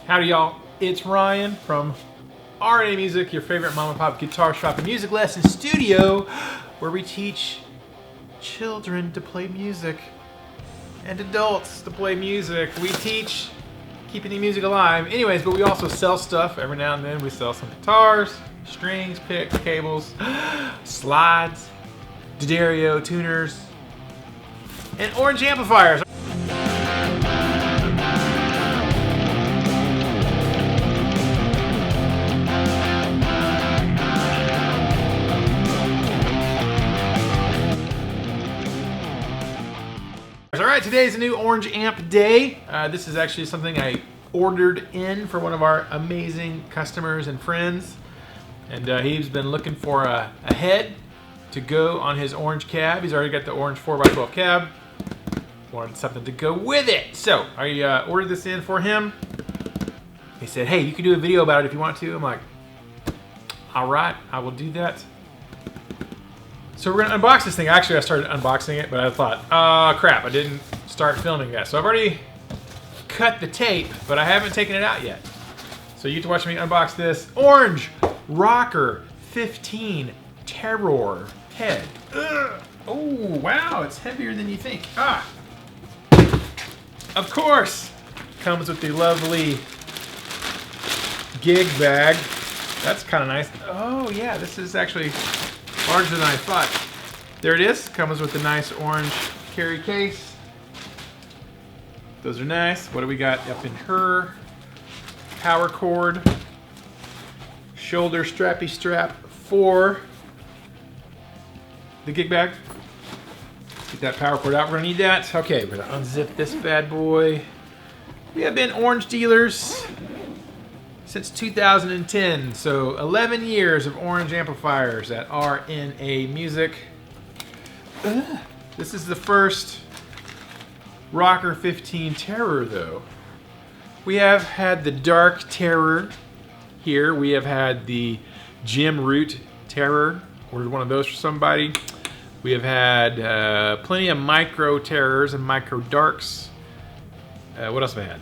Howdy y'all, it's Ryan from RNA Music, your favorite mom and pop guitar shop and music lesson studio, where we teach children to play music and adults to play music. We teach keeping the music alive. Anyways, but we also sell stuff every now and then. We sell some guitars, strings, picks, cables, slides, D'Addario tuners, and orange amplifiers. Alright, today is a new orange amp day. This is actually something I ordered in for one of our amazing customers and friends. And he's been looking for a head to go on his orange cab. He's already got the orange 4x12 cab. Wanted something to go with it. So I ordered this in for him. He said, hey, you can do a video about it if you want to. I'm like, alright, I will do that. So we're gonna unbox this thing. Actually, I started unboxing it, but I thought, crap, I didn't start filming that. So I've already cut the tape, but I haven't taken it out yet. So you get to watch me unbox this orange Rocker 15 Terror head. Ugh. Oh, wow, it's heavier than you think. Ah, of course, comes with the lovely gig bag. That's kind of nice. Oh yeah, this is actually larger than I thought. There it is. Comes with a nice orange carry case. Those are nice. What do we got up in her? Power cord. Shoulder strappy strap for the gig bag. Get that power cord out. We're gonna need that. Okay, we're gonna unzip this bad boy. We have been orange dealers since 2010, so 11 years of orange amplifiers at RNA Music. This is the first Rocker 15 Terror though. We have had the Dark Terror here. We have had the Jim Root Terror. Ordered one of those for somebody. We have had plenty of micro Terrors and micro Darks. What else have I had?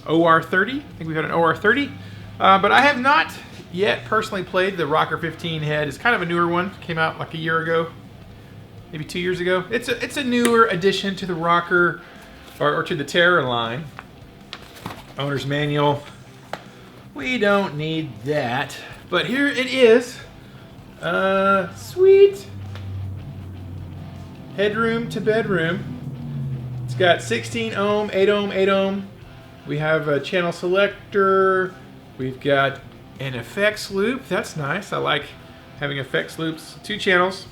OR30, I think we've had an OR30, but I have not yet personally played the Rocker 15 head. It's kind of a newer one, came out like a year ago, maybe 2 years ago. It's a newer addition to the Rocker, or to the Terror line. Owner's manual, we don't need that, but here it is. Sweet. Headroom to bedroom. It's got 16 ohm, 8 ohm, 8 ohm. We have a channel selector. We've got an effects loop. That's nice. I like having effects loops. 2 channels.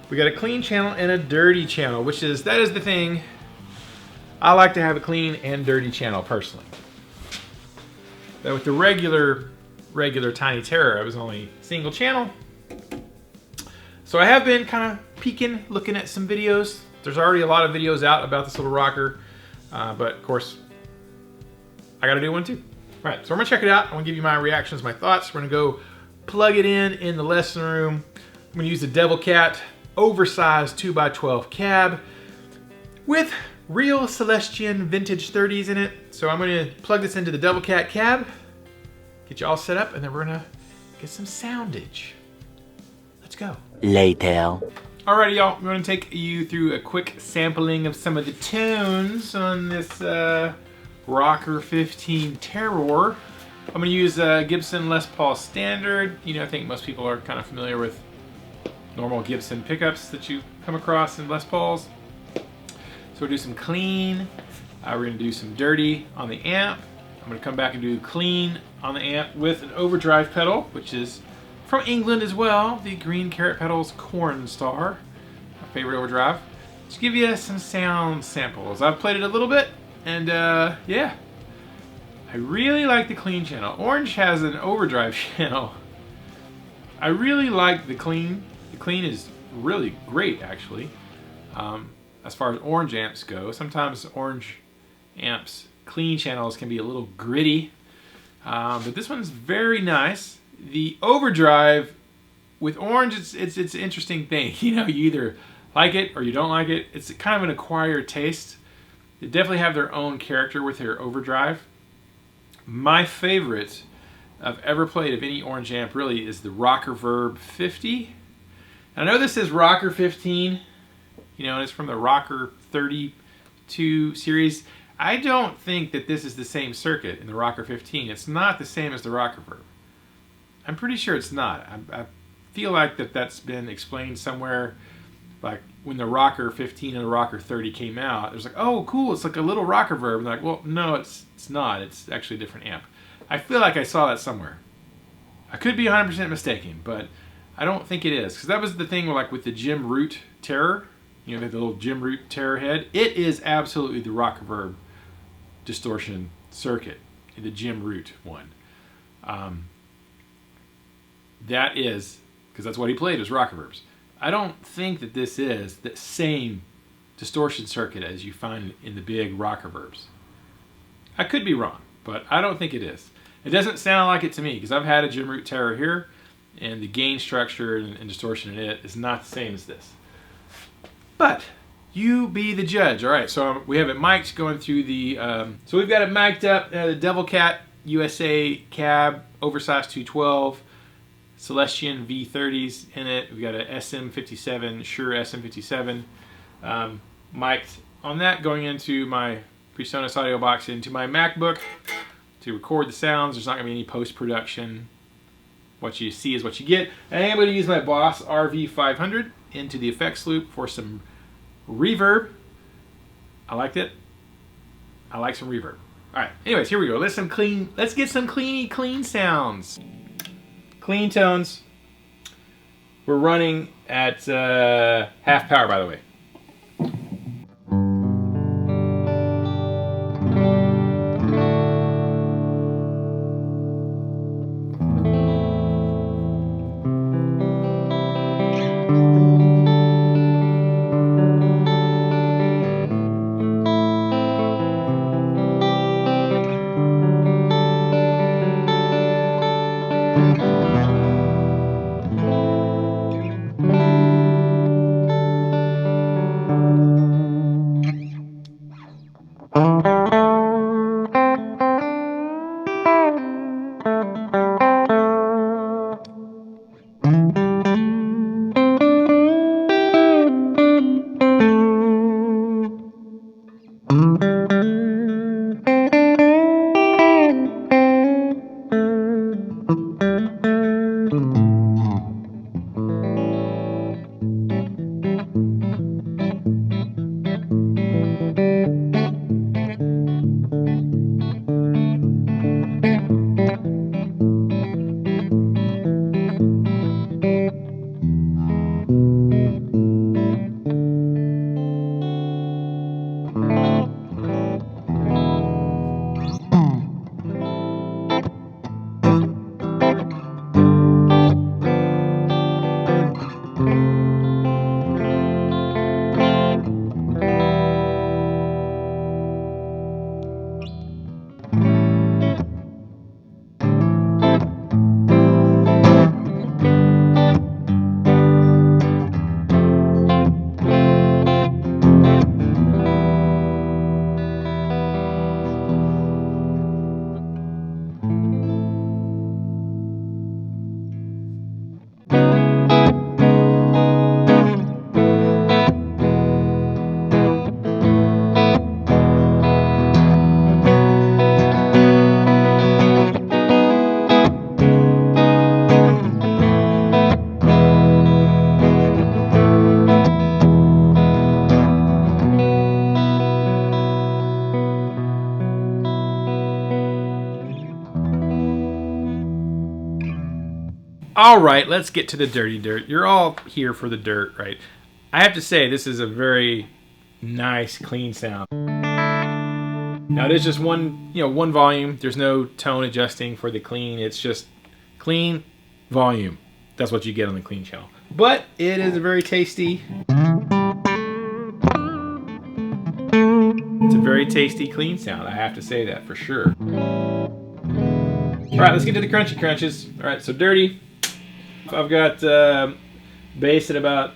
We got a clean channel and a dirty channel, that is the thing. I like to have a clean and dirty channel personally. But with the regular Tiny Terror, I was only single channel. So I have been kind of peeking, looking at some videos. There's already a lot of videos out about this little rocker, but of course, I gotta do one too. All right, so I'm gonna check it out. I'm gonna give you my reactions, my thoughts. We're gonna go plug it in the lesson room. I'm gonna use the Devil Cat oversized 2x12 cab with real Celestian vintage 30s in it. So I'm gonna plug this into the Devil Cat cab, get you all set up, and then we're gonna get some soundage. Let's go. Later. Alrighty, y'all. I'm gonna take you through a quick sampling of some of the tunes on this Rocker 15 Terror. I'm going to use Gibson Les Paul Standard. You know, I think most people are kind of familiar with normal Gibson pickups that you come across in Les Pauls. So we'll do some clean. We're going to do some dirty on the amp. I'm going to come back and do clean on the amp with an overdrive pedal, which is from England as well. The Green Carrot Pedals Corn Star, my favorite overdrive. Just give you some sound samples. I've played it a little bit. And yeah, I really like the clean channel. Orange has an overdrive channel. I really like the clean. The clean is really great, actually. As far as orange amps go, sometimes orange amps clean channels can be a little gritty, but this one's very nice. The overdrive with orange, it's an interesting thing. You know, you either like it or you don't like it. It's kind of an acquired taste. They definitely have their own character with their overdrive. My favorite I've ever played of any orange amp really is the Rocker Verb 50. I know this is Rocker 15, you know, and it's from the Rocker 32 series. I don't think that this is the same circuit in the Rocker 15. It's not the same as the Rocker Verb. I'm pretty sure it's not. I feel like that's been explained somewhere, like when the Rocker 15 and the Rocker 30 came out. It was like, oh, cool, it's like a little Rocker Verb. And like, well, no, it's not. It's actually a different amp. I feel like I saw that somewhere. I could be 100% mistaken, but I don't think it is, because that was the thing like with the Jim Root Terror. You know, the little Jim Root Terror head. It is absolutely the Rocker Verb distortion circuit, the Jim Root one. That is, because that's what he played, was Rocker Verbs. I don't think that this is the same distortion circuit as you find in the big Rocker Verbs. I could be wrong, but I don't think it is. It doesn't sound like it to me, because I've had a Jim Root Terror here, and the gain structure and distortion in it is not the same as this. But you be the judge. All right, so we have it mic'd going through the... so we've got it mic'd up, the Devil Cat USA cab, oversized 212, Celestion V30s in it. We've got a SM57, Shure SM57 mic'd on that, going into my PreSonus audio box, into my MacBook to record the sounds. There's not going to be any post-production. What you see is what you get. And I'm going to use my Boss RV500 into the effects loop for some reverb. I liked it. I like some reverb. All right. Anyways, here we go. Let's get some clean sounds. Clean tones. We're running at half power, by the way. All right, let's get to the dirty dirt. You're all here for the dirt, right? I have to say, this is a very nice, clean sound. Now, it is just one volume. There's no tone adjusting for the clean. It's just clean volume. That's what you get on the clean channel. But it is a very tasty. It's a very tasty clean sound. I have to say that for sure. All right, let's get to the crunchy crunches. All right, so dirty. I've got bass at about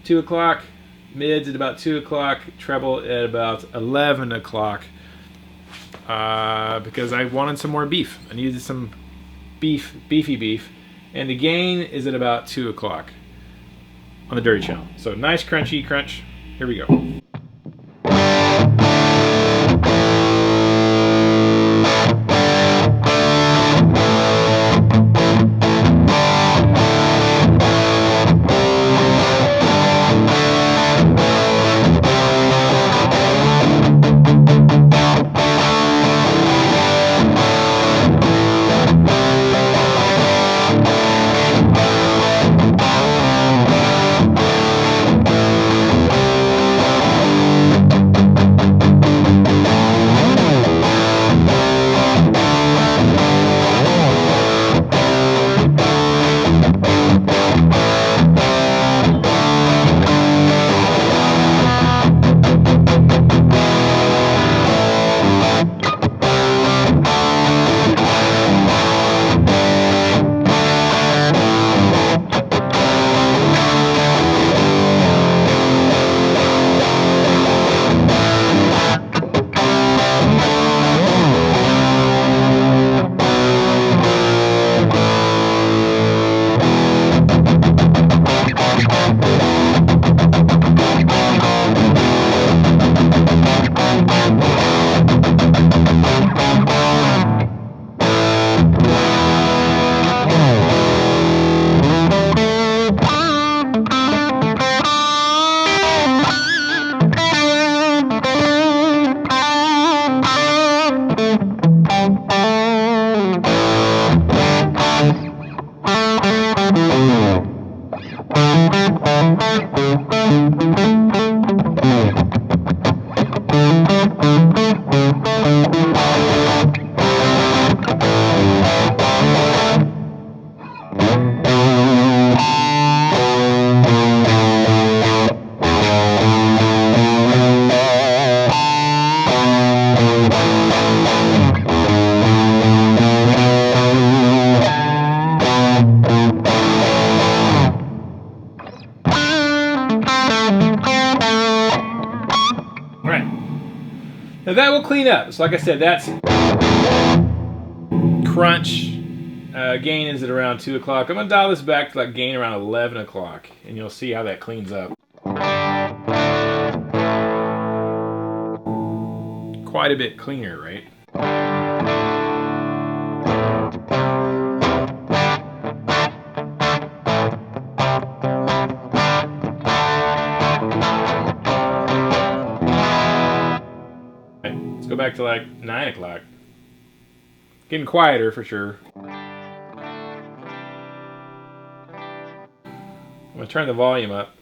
2 o'clock, mids at about 2 o'clock, treble at about 11 o'clock. Because I wanted some more beef. I needed some beefy beef. And the gain is at about 2 o'clock on the dirty channel. So nice crunchy crunch. Here we go. Now that will clean up. So like I said, that's crunch. Gain is at around 2 o'clock. I'm going to dial this back to like gain around 11 o'clock. And you'll see how that cleans up. Quite a bit cleaner, right? Let's go back to like 9 o'clock. Getting quieter for sure. I'm going to turn the volume up.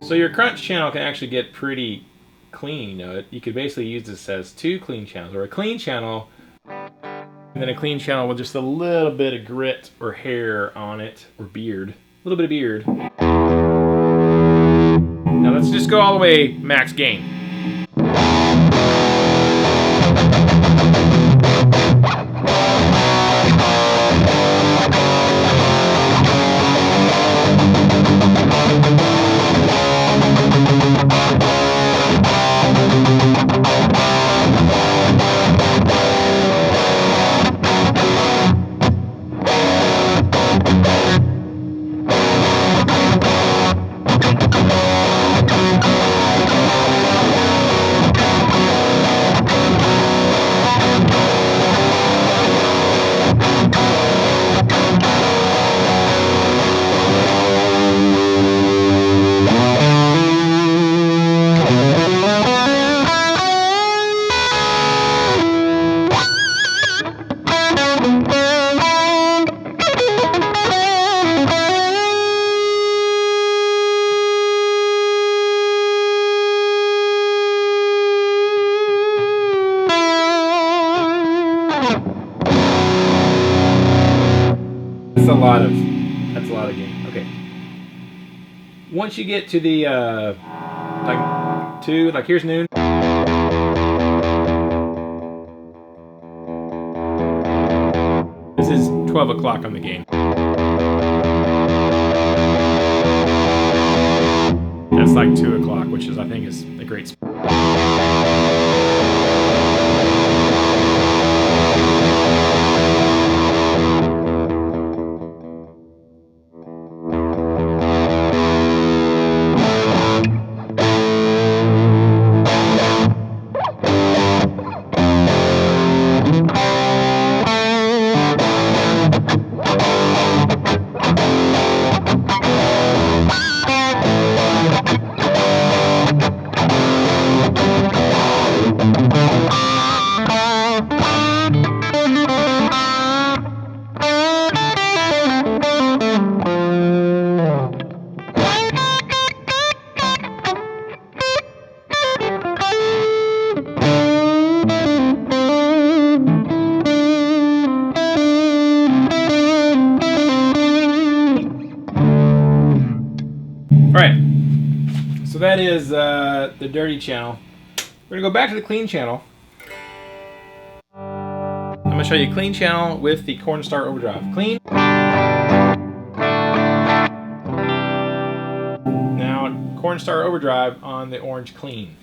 So your crunch channel can actually get pretty clean, you know. You could basically use this as 2 clean channels, or a clean channel, and then a clean channel with just a little bit of grit or hair on it, or beard. A little bit of beard. Now let's just go all the way max gain. That's a lot of gain. Okay. Once you get to the like 2, like here's noon. 12 o'clock on the gain. That's like 2 o'clock, which is, I think, is a great spot. Alright, so that is the dirty channel. We're going to go back to the clean channel. I'm going to show you clean channel with the Cornstar Overdrive. Clean. Now, Cornstar Overdrive on the orange clean.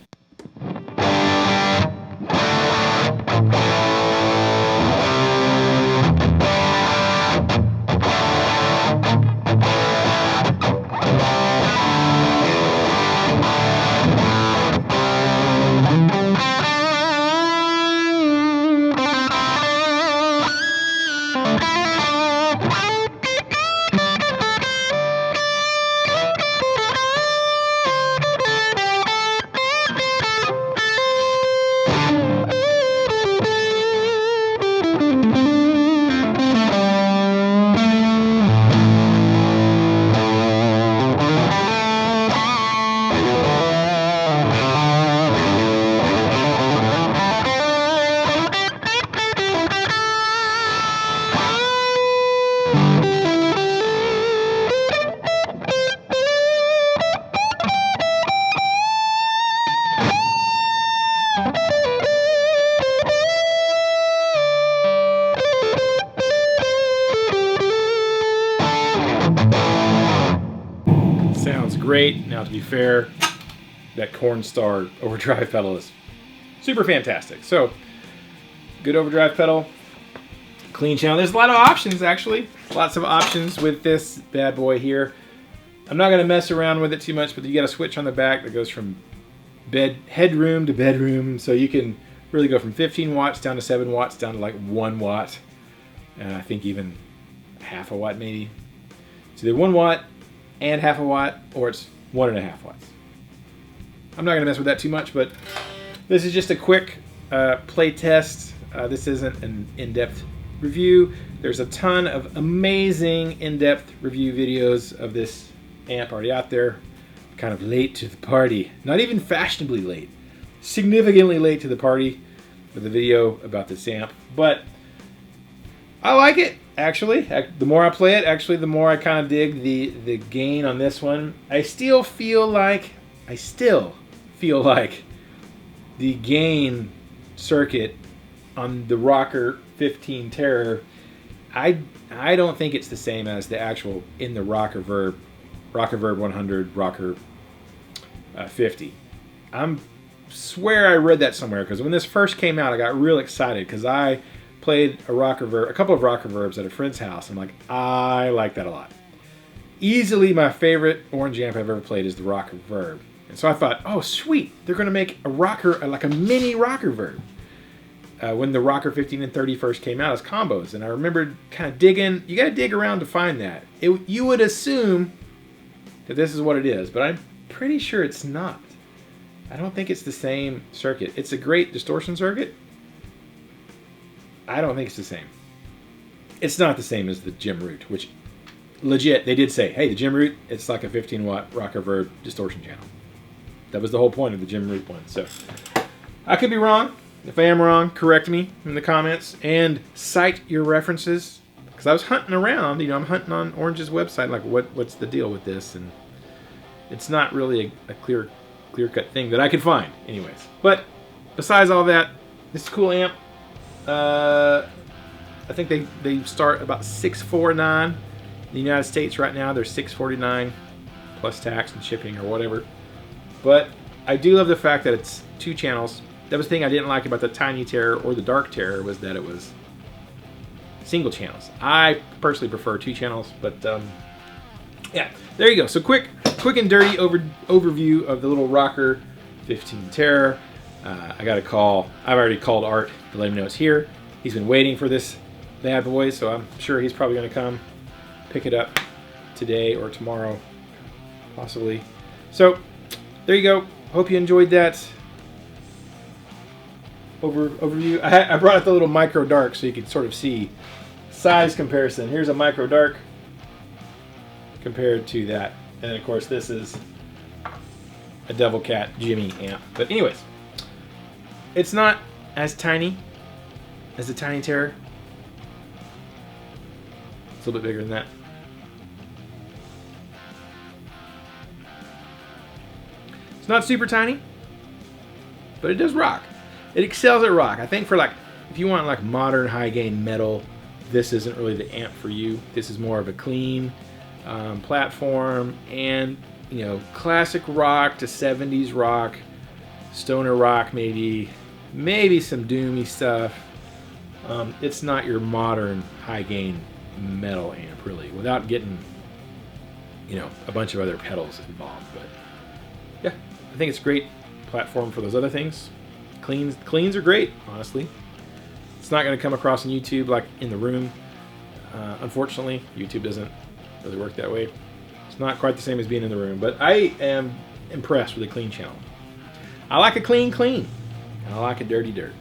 Sounds great. Now, to be fair, that Cornstar Overdrive pedal is super fantastic. So, good overdrive pedal, clean channel. There's a lot of options, actually. Lots of options with this bad boy here. I'm not going to mess around with it too much, but you got a switch on the back that goes from headroom to bedroom, so you can really go from 15 watts down to 7 watts down to like 1 watt, and I think even half a watt maybe. It's either 1 watt and half a watt, or it's 1.5 watts. I'm not going to mess with that too much, but this is just a quick play test. This isn't an in-depth review. There's a ton of amazing in-depth review videos of this amp already out there. Kind of late to the party. Not even fashionably late. Significantly late to the party with a video about this amp. But I like it, actually. The more I play it, actually, the more I kind of dig the gain on this one. I still feel like the gain circuit on the Rocker 15 Terror, I don't think it's the same as the actual in the Rocker Verb 100, Rocker 50. I swear I read that somewhere, because when this first came out, I got real excited because I played a couple of Rocker Verbs at a friend's house. I'm like, I like that a lot. Easily my favorite orange amp I've ever played is the Rocker Verb. And so I thought, oh sweet, they're going to make a rocker, like a mini Rocker Verb. When the Rocker 15 and 30 first came out as combos. And I remember kind of digging, you got to dig around to find that. You would assume that this is what it is, but I'm pretty sure it's not. I don't think it's the same circuit. It's a great distortion circuit. I don't think it's the same. It's not the same as the Jim Root, which legit, they did say, hey, the Jim Root, it's like a 15 watt Rocker Verb distortion channel. That was the whole point of the Jim Root one. So I could be wrong. If I am wrong, correct me in the comments and cite your references. Because I was hunting around, I'm hunting on Orange's website, like what's the deal with this, and it's not really a clear-cut thing that I could find, anyways. But besides all that, this is a cool amp. I think they start about $649. In the United States right now, they're $649 plus tax and shipping or whatever. But I do love the fact that it's 2 channels. That was the thing I didn't like about the Tiny Terror or the Dark Terror, was that it was single channels. I personally prefer 2 channels, but yeah, there you go. So quick and dirty overview of the little Rocker 15 Terror. I got a call. I've already called Art to let him know it's here. He's been waiting for this bad boy, so I'm sure he's probably going to come pick it up today or tomorrow, possibly. So there you go. Hope you enjoyed that overview. I brought out the little micro dark so you could sort of see size comparison. Here's a micro dark compared to that, and of course this is a Devil Cat Jimmy amp. But anyways, it's not as tiny as the Tiny Terror. It's a little bit bigger than that. It's not super tiny, but it does rock. It excels at rock. I think for like, if you want like modern high gain metal, this isn't really the amp for you. This is more of a clean platform, and you know, classic rock to 70s rock, stoner rock, maybe some doomy stuff. It's not your modern high gain metal amp really, without getting, you know, a bunch of other pedals involved. But yeah, I think it's a great platform for those other things. Cleans are great, honestly. It's not going to come across on YouTube like in the room. Unfortunately, YouTube doesn't really work that way. It's not quite the same as being in the room, but I am impressed with a clean channel. I like a clean, and I like a dirty dirt.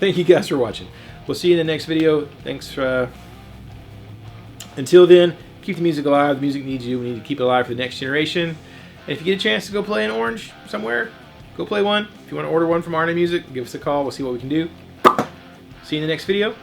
Thank you guys for watching. We'll see you in the next video. Thanks. Until then, keep the music alive. The music needs you. We need to keep it alive for the next generation. And if you get a chance to go play an Orange somewhere, go play one. If you want to order one from RNA Music, give us a call. We'll see what we can do. See you in the next video.